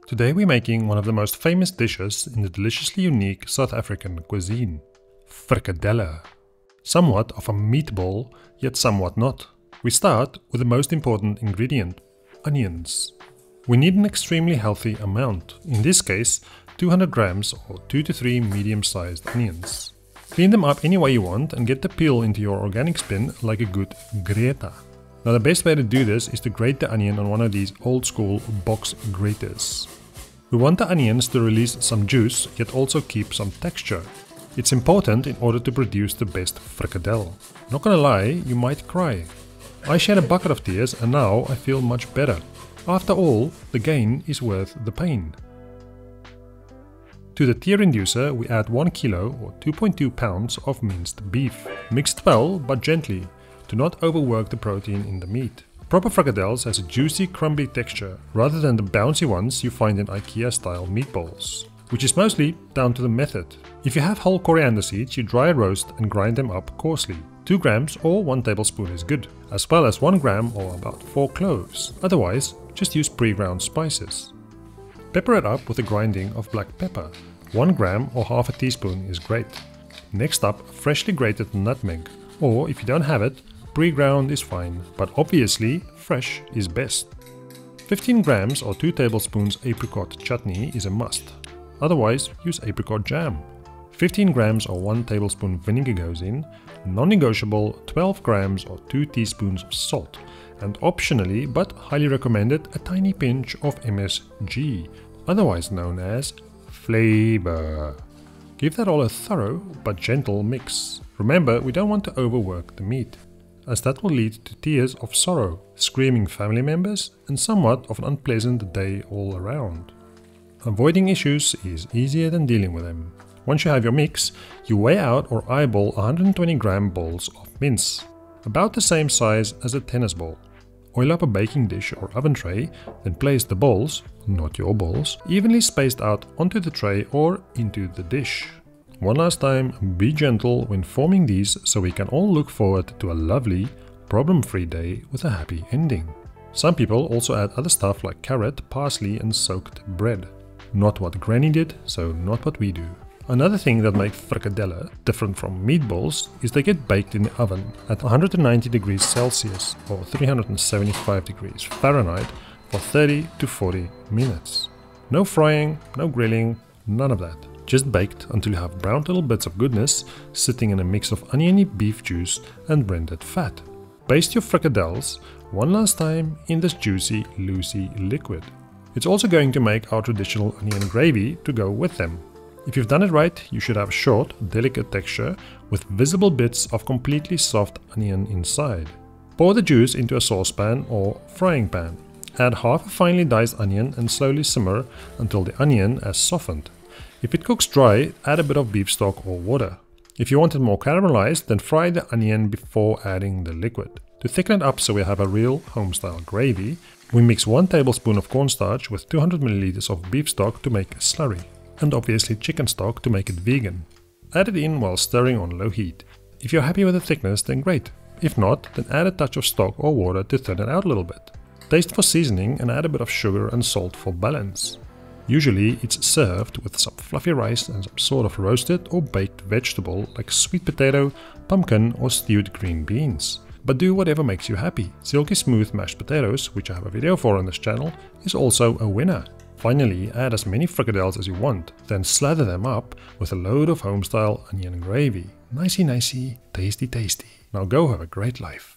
Today we're making one of the most famous dishes in the deliciously unique South African cuisine, frikkadelle. Somewhat of a meatball, yet somewhat not. We start with the most important ingredient, onions. We need an extremely healthy amount, in this case 200 grams or 2 to 3 medium-sized onions. Clean them up any way you want and get the peel into your organic bin like a good greta. Now the best way to do this is to grate the onion on one of these old school box graters. We want the onions to release some juice yet also keep some texture. It's important in order to produce the best frikkadelle. Not gonna lie, you might cry. I shed a bucket of tears and now I feel much better. After all, the gain is worth the pain. To the tear inducer we add 1 kilo or 2.2 pounds of minced beef. Mixed well but gently, to not overwork the protein in the meat. Proper frikkadelles has a juicy, crumbly texture, rather than the bouncy ones you find in IKEA-style meatballs, which is mostly down to the method. If you have whole coriander seeds, you dry roast and grind them up coarsely. 2 grams or 1 tablespoon is good, as well as 1 gram or about 4 cloves. Otherwise, just use pre-ground spices. Pepper it up with a grinding of black pepper. 1 gram or half a teaspoon is great. Next up, freshly grated nutmeg, or if you don't have it, pre-ground is fine, but obviously fresh is best. 15 grams or 2 tablespoons apricot chutney is a must, otherwise use apricot jam. 15 grams or 1 tablespoon vinegar goes in, non-negotiable 12 grams or 2 teaspoons of salt, and optionally but highly recommended a tiny pinch of MSG, otherwise known as flavor. Give that all a thorough but gentle mix. Remember, we don't want to overwork the meat, as that will lead to tears of sorrow, screaming family members, and somewhat of an unpleasant day all around. Avoiding issues is easier than dealing with them. Once you have your mix, you weigh out or eyeball 120 gram balls of mince, about the same size as a tennis ball. Oil up a baking dish or oven tray, then place the balls, not your balls, evenly spaced out onto the tray or into the dish. One last time, be gentle when forming these so we can all look forward to a lovely, problem-free day with a happy ending. Some people also add other stuff like carrot, parsley and soaked bread. Not what Granny did, so not what we do. Another thing that makes frikkadelle different from meatballs is they get baked in the oven at 190 degrees Celsius or 375 degrees Fahrenheit for 30 to 40 minutes. No frying, no grilling, none of that. Just baked until you have brown little bits of goodness sitting in a mix of oniony beef juice and rendered fat. Baste your frikkadelles one last time in this juicy, loosey liquid. It's also going to make our traditional onion gravy to go with them. If you've done it right, you should have short, delicate texture with visible bits of completely soft onion inside. Pour the juice into a saucepan or frying pan. Add half a finely diced onion and slowly simmer until the onion has softened. If it cooks dry, add a bit of beef stock or water. If you want it more caramelized, then fry the onion before adding the liquid. To thicken it up so we have a real home-style gravy, we mix 1 tablespoon of cornstarch with 200 ml of beef stock to make a slurry, and obviously chicken stock to make it vegan. Add it in while stirring on low heat. If you're happy with the thickness, then great. If not, then add a touch of stock or water to thin it out a little bit. Taste for seasoning and add a bit of sugar and salt for balance. Usually it's served with some fluffy rice and some sort of roasted or baked vegetable like sweet potato, pumpkin or stewed green beans. But do whatever makes you happy. Silky smooth mashed potatoes, which I have a video for on this channel, is also a winner. Finally, add as many frikkadelles as you want, then slather them up with a load of home-style onion gravy. Nicey nicey, tasty tasty. Now go have a great life.